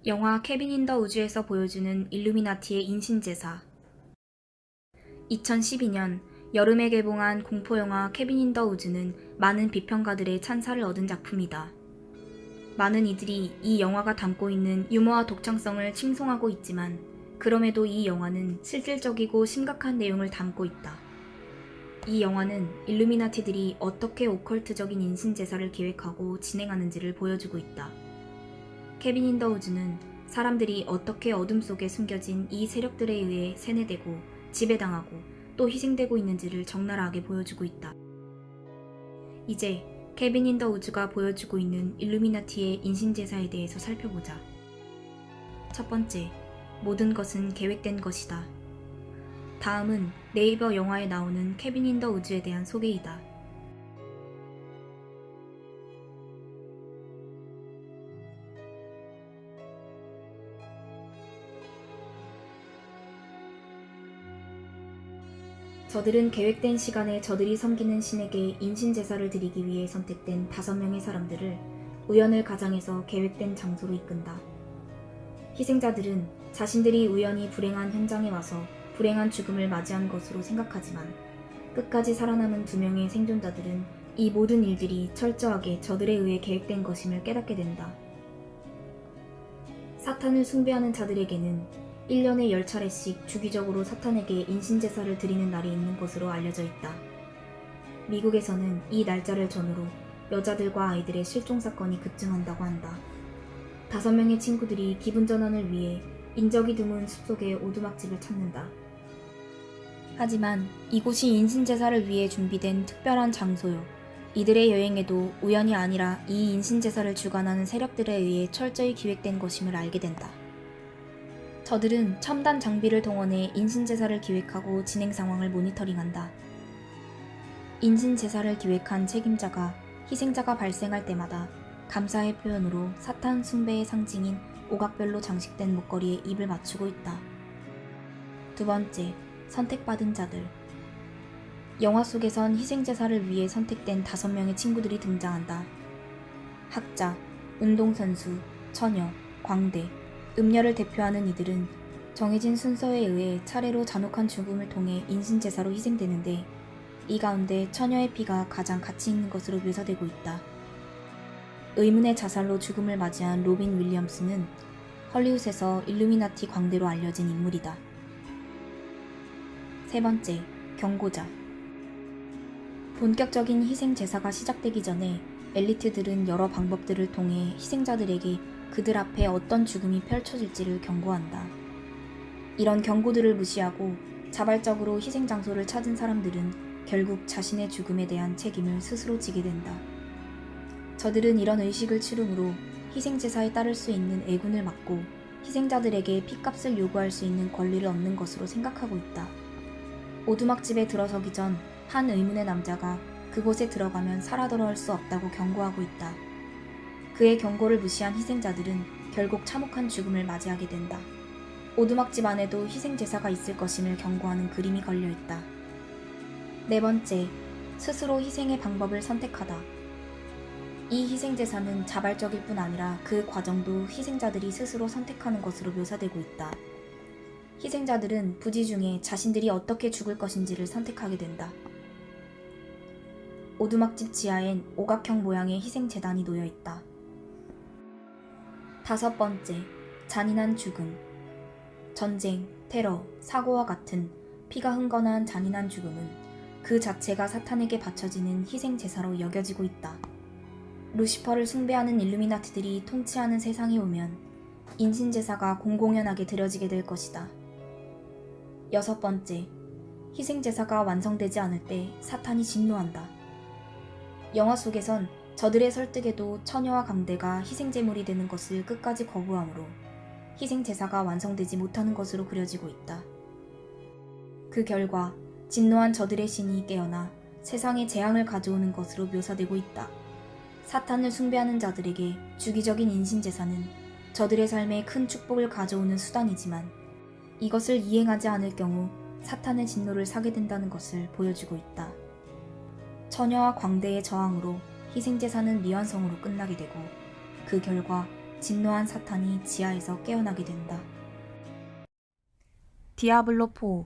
영화 케빈 인 더 우주에서 보여주는 일루미나티의 인신제사. 2012년 여름에 개봉한 공포영화 케빈 인 더 우주는 많은 비평가들의 찬사를 얻은 작품이다. 많은 이들이 이 영화가 담고 있는 유머와 독창성을 칭송하고 있지만 그럼에도 이 영화는 실질적이고 심각한 내용을 담고 있다. 이 영화는 일루미나티들이 어떻게 오컬트적인 인신제사를 계획하고 진행하는지를 보여주고 있다. 케빈 인 더 우주는 사람들이 어떻게 어둠 속에 숨겨진 이 세력들에 의해 세뇌되고 지배당하고 또 희생되고 있는지를 적나라하게 보여주고 있다. 이제 케빈 인 더 우주가 보여주고 있는 일루미나티의 인신제사에 대해서 살펴보자. 첫 번째, 모든 것은 계획된 것이다. 다음은 네이버 영화에 나오는 케빈 인 더 우주에 대한 소개이다. 저들은 계획된 시간에 저들이 섬기는 신에게 인신제사를 드리기 위해 선택된 5명의 사람들을 우연을 가장해서 계획된 장소로 이끈다. 희생자들은 자신들이 우연히 불행한 현장에 와서 불행한 죽음을 맞이한 것으로 생각하지만 끝까지 살아남은 2명의 생존자들은 이 모든 일들이 철저하게 저들에 의해 계획된 것임을 깨닫게 된다. 사탄을 숭배하는 자들에게는 1년에 10차례씩 주기적으로 사탄에게 인신제사를 드리는 날이 있는 것으로 알려져 있다. 미국에서는 이 날짜를 전후로 여자들과 아이들의 실종 사건이 급증한다고 한다. 5명의 친구들이 기분 전환을 위해 인적이 드문 숲속의 오두막집을 찾는다. 하지만 이곳이 인신제사를 위해 준비된 특별한 장소요. 이들의 여행에도 우연이 아니라 이 인신제사를 주관하는 세력들에 의해 철저히 기획된 것임을 알게 된다. 저들은 첨단 장비를 동원해 인신제사를 기획하고 진행 상황을 모니터링한다. 인신제사를 기획한 책임자가 희생자가 발생할 때마다 감사의 표현으로 사탄 숭배의 상징인 오각별로 장식된 목걸이에 입을 맞추고 있다. 두 번째, 선택받은 자들. 영화 속에선 희생제사를 위해 선택된 5명의 친구들이 등장한다. 학자, 운동선수, 처녀, 광대, 음녀를 대표하는 이들은 정해진 순서에 의해 차례로 잔혹한 죽음을 통해 인신제사로 희생되는데 이 가운데 처녀의 피가 가장 가치 있는 것으로 묘사되고 있다. 의문의 자살로 죽음을 맞이한 로빈 윌리엄스는 헐리우드에서 일루미나티 광대로 알려진 인물이다. 세 번째, 경고자. 본격적인 희생제사가 시작되기 전에 엘리트들은 여러 방법들을 통해 희생자들에게 그들 앞에 어떤 죽음이 펼쳐질지를 경고한다. 이런 경고들을 무시하고 자발적으로 희생 장소를 찾은 사람들은 결국 자신의 죽음에 대한 책임을 스스로 지게 된다. 저들은 이런 의식을 치름으로 희생제사에 따를 수 있는 애군을 막고 희생자들에게 피값을 요구할 수 있는 권리를 얻는 것으로 생각하고 있다. 오두막집에 들어서기 전 한 의문의 남자가 그곳에 들어가면 살아 돌아올 수 없다고 경고하고 있다. 그의 경고를 무시한 희생자들은 결국 참혹한 죽음을 맞이하게 된다. 오두막집 안에도 희생제사가 있을 것임을 경고하는 그림이 걸려있다. 네 번째, 스스로 희생의 방법을 선택하다. 이 희생제사는 자발적일 뿐 아니라 그 과정도 희생자들이 스스로 선택하는 것으로 묘사되고 있다. 희생자들은 부지 중에 자신들이 어떻게 죽을 것인지를 선택하게 된다. 오두막집 지하엔 오각형 모양의 희생재단이 놓여있다. 5 번째, 잔인한 죽음. 전쟁, 테러, 사고와 같은 피가 흥건한 잔인한 죽음은 그 자체가 사탄에게 바쳐지는 희생제사로 여겨지고 있다. 루시퍼를 숭배하는 일루미나티들이 통치하는 세상에 오면 인신제사가 공공연하게 드려지게 될 것이다. 6 번째, 희생제사가 완성되지 않을 때 사탄이 진노한다. 영화 속에선 저들의 설득에도 처녀와 강대가 희생제물이 되는 것을 끝까지 거부하므로 희생제사가 완성되지 못하는 것으로 그려지고 있다. 그 결과 진노한 저들의 신이 깨어나 세상에 재앙을 가져오는 것으로 묘사되고 있다. 사탄을 숭배하는 자들에게 주기적인 인신제사는 저들의 삶에 큰 축복을 가져오는 수단이지만 이것을 이행하지 않을 경우 사탄의 진노를 사게 된다는 것을 보여주고 있다. 처녀와 광대의 저항으로 희생제사는 미완성으로 끝나게 되고 그 결과 진노한 사탄이 지하에서 깨어나게 된다. 디아블로 4.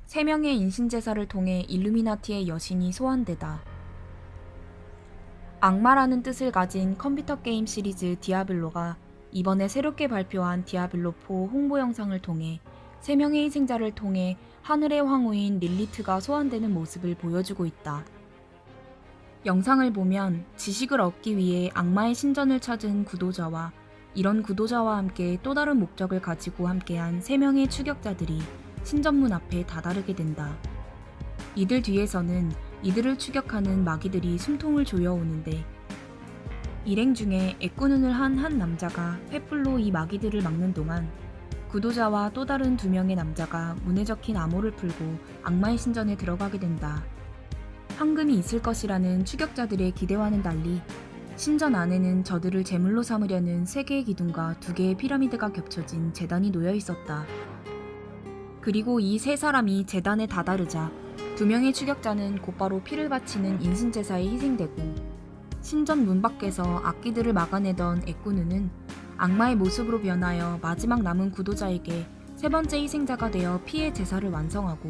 세 명의 인신제사를 통해 일루미나티의 여신이 소환되다. 악마라는 뜻을 가진 컴퓨터 게임 시리즈 디아블로가 이번에 새롭게 발표한 디아블로 4 홍보 영상을 통해 세 명의 희생자를 통해 하늘의 황후인 릴리트가 소환되는 모습을 보여주고 있다. 영상을 보면 지식을 얻기 위해 악마의 신전을 찾은 구도자와 이런 구도자와 함께 또 다른 목적을 가지고 함께한 세 명의 추격자들이 신전문 앞에 다다르게 된다. 이들 뒤에서는 이들을 추격하는 마귀들이 숨통을 조여오는데 일행 중에 애꾸눈을 한 남자가 횃불로 이 마귀들을 막는 동안 구도자와 또 다른 2명의 남자가 문에 적힌 암호를 풀고 악마의 신전에 들어가게 된다. 황금이 있을 것이라는 추격자들의 기대와는 달리 신전 안에는 저들을 제물로 삼으려는 3개의 기둥과 2개의 피라미드가 겹쳐진 제단이 놓여 있었다. 그리고 이 세 사람이 제단에 다다르자 2명의 추격자는 곧바로 피를 바치는 인신제사에 희생되고 신전 문 밖에서 악기들을 막아내던 애꾸누는 악마의 모습으로 변하여 마지막 남은 구도자에게 3번째 희생자가 되어 피의 제사를 완성하고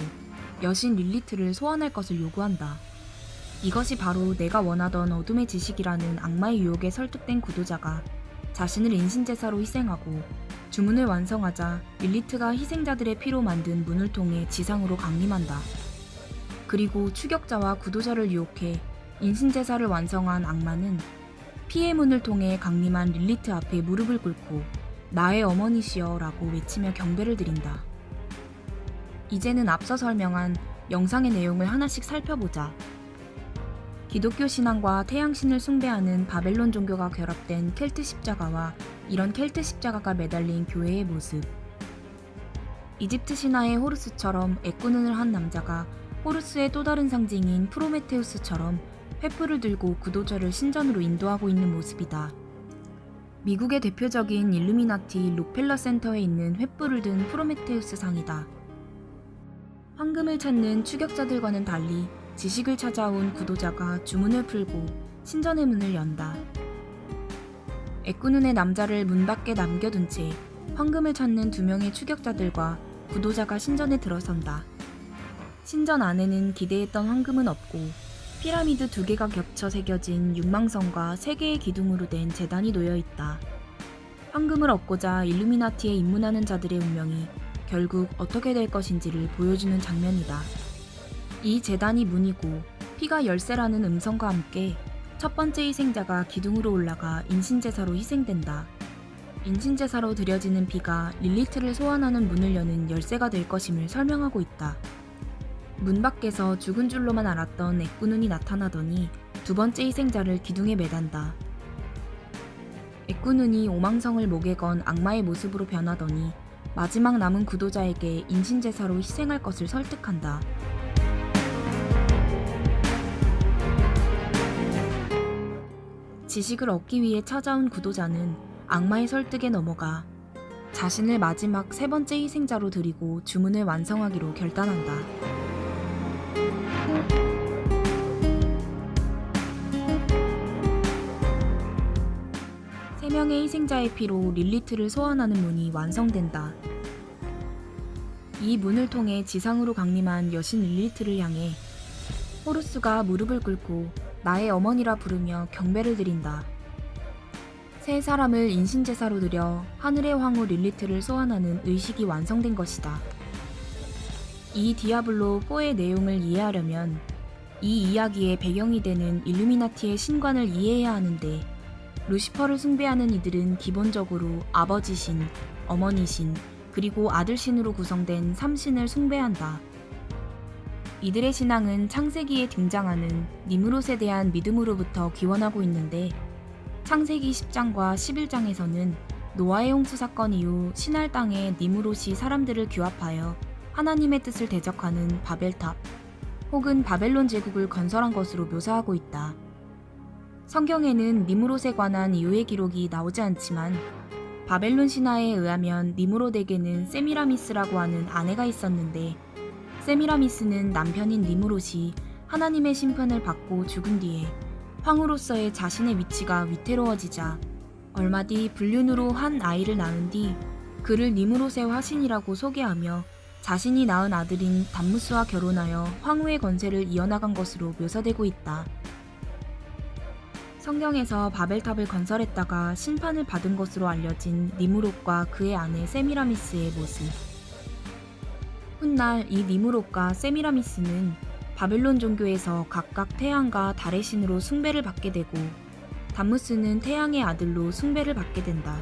여신 릴리트를 소환할 것을 요구한다. 이것이 바로 내가 원하던 어둠의 지식이라는 악마의 유혹에 설득된 구도자가 자신을 인신제사로 희생하고 주문을 완성하자 릴리트가 희생자들의 피로 만든 문을 통해 지상으로 강림한다. 그리고 추격자와 구도자를 유혹해 인신제사를 완성한 악마는 피의 문을 통해 강림한 릴리트 앞에 무릎을 꿇고 나의 어머니시여 라고 외치며 경배를 드린다. 이제는 앞서 설명한 영상의 내용을 하나씩 살펴보자. 기독교 신앙과 태양신을 숭배하는 바벨론 종교가 결합된 켈트 십자가와 이런 켈트 십자가가 매달린 교회의 모습. 이집트 신화의 호루스처럼 애꾸눈을 한 남자가 호루스의 또 다른 상징인 프로메테우스처럼 횃불을 들고 구도자를 신전으로 인도하고 있는 모습이다. 미국의 대표적인 일루미나티 록펠러 센터에 있는 횃불을 든 프로메테우스 상이다. 황금을 찾는 추격자들과는 달리 지식을 찾아온 구도자가 주문을 풀고 신전의 문을 연다. 애꾸눈의 남자를 문 밖에 남겨둔 채 황금을 찾는 2명의 추격자들과 구도자가 신전에 들어선다. 신전 안에는 기대했던 황금은 없고 피라미드 2개가 겹쳐 새겨진 육망성과 3개의 기둥으로 된 제단이 놓여 있다. 황금을 얻고자 일루미나티에 입문하는 자들의 운명이 결국 어떻게 될 것인지를 보여주는 장면이다. 이 제단이 문이고 피가 열쇠라는 음성과 함께 첫 번째 희생자가 기둥으로 올라가 인신제사로 희생된다. 인신제사로 드려지는 피가 릴리트를 소환하는 문을 여는 열쇠가 될 것임을 설명하고 있다. 문 밖에서 죽은 줄로만 알았던 애꾸눈이 나타나더니 2번째 희생자를 기둥에 매단다. 애꾸눈이 오망성을 목에 건 악마의 모습으로 변하더니 마지막 남은 구도자에게 인신제사로 희생할 것을 설득한다. 지식을 얻기 위해 찾아온 구도자는 악마의 설득에 넘어가 자신을 마지막 3번째 희생자로 드리고 주문을 완성하기로 결단한다. 세 명의 희생자의 피로 릴리트를 소환하는 문이 완성된다. 이 문을 통해 지상으로 강림한 여신 릴리트를 향해 호루스가 무릎을 꿇고 나의 어머니라 부르며 경배를 드린다. 세 사람을 인신제사로 드려 하늘의 황후 릴리트를 소환하는 의식이 완성된 것이다. 이 디아블로 4의 내용을 이해하려면 이 이야기의 배경이 되는 일루미나티의 신관을 이해해야 하는데 루시퍼를 숭배하는 이들은 기본적으로 아버지신, 어머니신, 그리고 아들신으로 구성된 3신을 숭배한다. 이들의 신앙은 창세기에 등장하는 니무롯에 대한 믿음으로부터 기원하고 있는데 창세기 10장과 11장에서는 노아의 홍수 사건 이후 신할 땅에 니무롯이 사람들을 규합하여 하나님의 뜻을 대적하는 바벨탑 혹은 바벨론 제국을 건설한 것으로 묘사하고 있다. 성경에는 니무롯에 관한 이후의 기록이 나오지 않지만 바벨론 신화에 의하면 니무롯에게는 세미라미스라고 하는 아내가 있었는데 세미라미스는 남편인 니무롯이 하나님의 심판을 받고 죽은 뒤에 황후로서의 자신의 위치가 위태로워지자 얼마 뒤 불륜으로 한 아이를 낳은 뒤 그를 니무롯의 화신이라고 소개하며 자신이 낳은 아들인 담무스와 결혼하여 황후의 권세를 이어나간 것으로 묘사되고 있다. 성경에서 바벨탑을 건설했다가 심판을 받은 것으로 알려진 니무롯과 그의 아내 세미라미스의 모습. 훗날 이 니무롯과 세미라미스는 바벨론 종교에서 각각 태양과 달의 신으로 숭배를 받게 되고 담무스는 태양의 아들로 숭배를 받게 된다.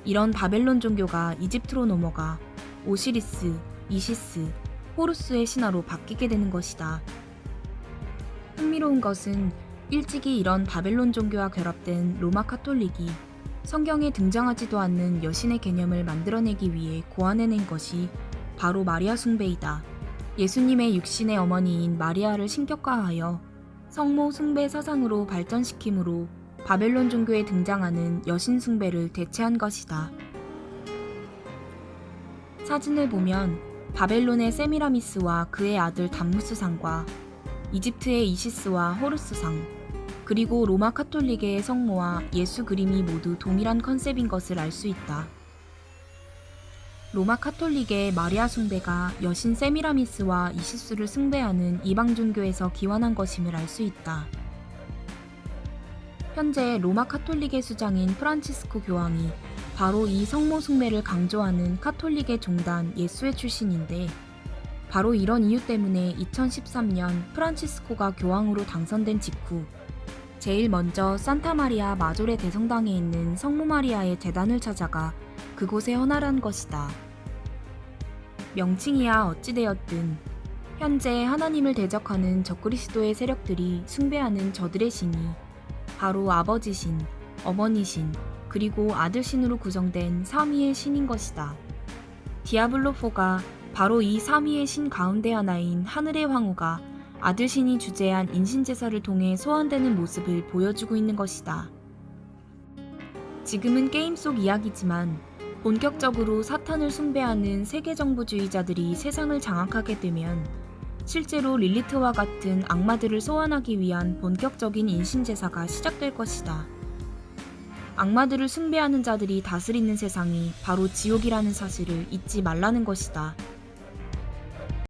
이런 바벨론 종교가 이집트로 넘어가 오시리스, 이시스, 호루스의 신화로 바뀌게 되는 것이다. 흥미로운 것은 일찍이 이런 바벨론 종교와 결합된 로마 카톨릭이 성경에 등장하지도 않는 여신의 개념을 만들어내기 위해 고안해낸 것이 바로 마리아 숭배이다. 예수님의 육신의 어머니인 마리아를 신격화하여 성모 숭배 사상으로 발전시킴으로 바벨론 종교에 등장하는 여신 숭배를 대체한 것이다. 사진을 보면 바벨론의 세미라미스와 그의 아들 담무스상과 이집트의 이시스와 호루스상, 그리고 로마 카톨릭의 성모와 예수 그림이 모두 동일한 컨셉인 것을 알 수 있다. 로마 카톨릭의 마리아 숭배가 여신 세미라미스와 이시스를 숭배하는 이방 종교에서 기원한 것임을 알 수 있다. 현재 로마 카톨릭의 수장인 프란치스코 교황이 바로 이 성모 숭배를 강조하는 카톨릭의 종단 예수회 출신인데, 바로 이런 이유 때문에 2013년 프란치스코가 교황으로 당선된 직후 제일 먼저 산타마리아 마조레 대성당에 있는 성모 마리아의 제단을 찾아가 그곳에 헌화한 것이다. 명칭이야 어찌되었든 현재 하나님을 대적하는 적그리스도의 세력들이 숭배하는 저들의 신이 바로 아버지신, 어머니신, 그리고 아들신으로 구성된 삼위의 신인 것이다. 디아블로4가 바로 이 삼위의 신 가운데 하나인 하늘의 황후가 아들신이 주재한 인신제사를 통해 소환되는 모습을 보여주고 있는 것이다. 지금은 게임 속 이야기지만 본격적으로 사탄을 숭배하는 세계정부주의자들이 세상을 장악하게 되면 실제로 릴리트와 같은 악마들을 소환하기 위한 본격적인 인신제사가 시작될 것이다. 악마들을 숭배하는 자들이 다스리는 세상이 바로 지옥이라는 사실을 잊지 말라는 것이다.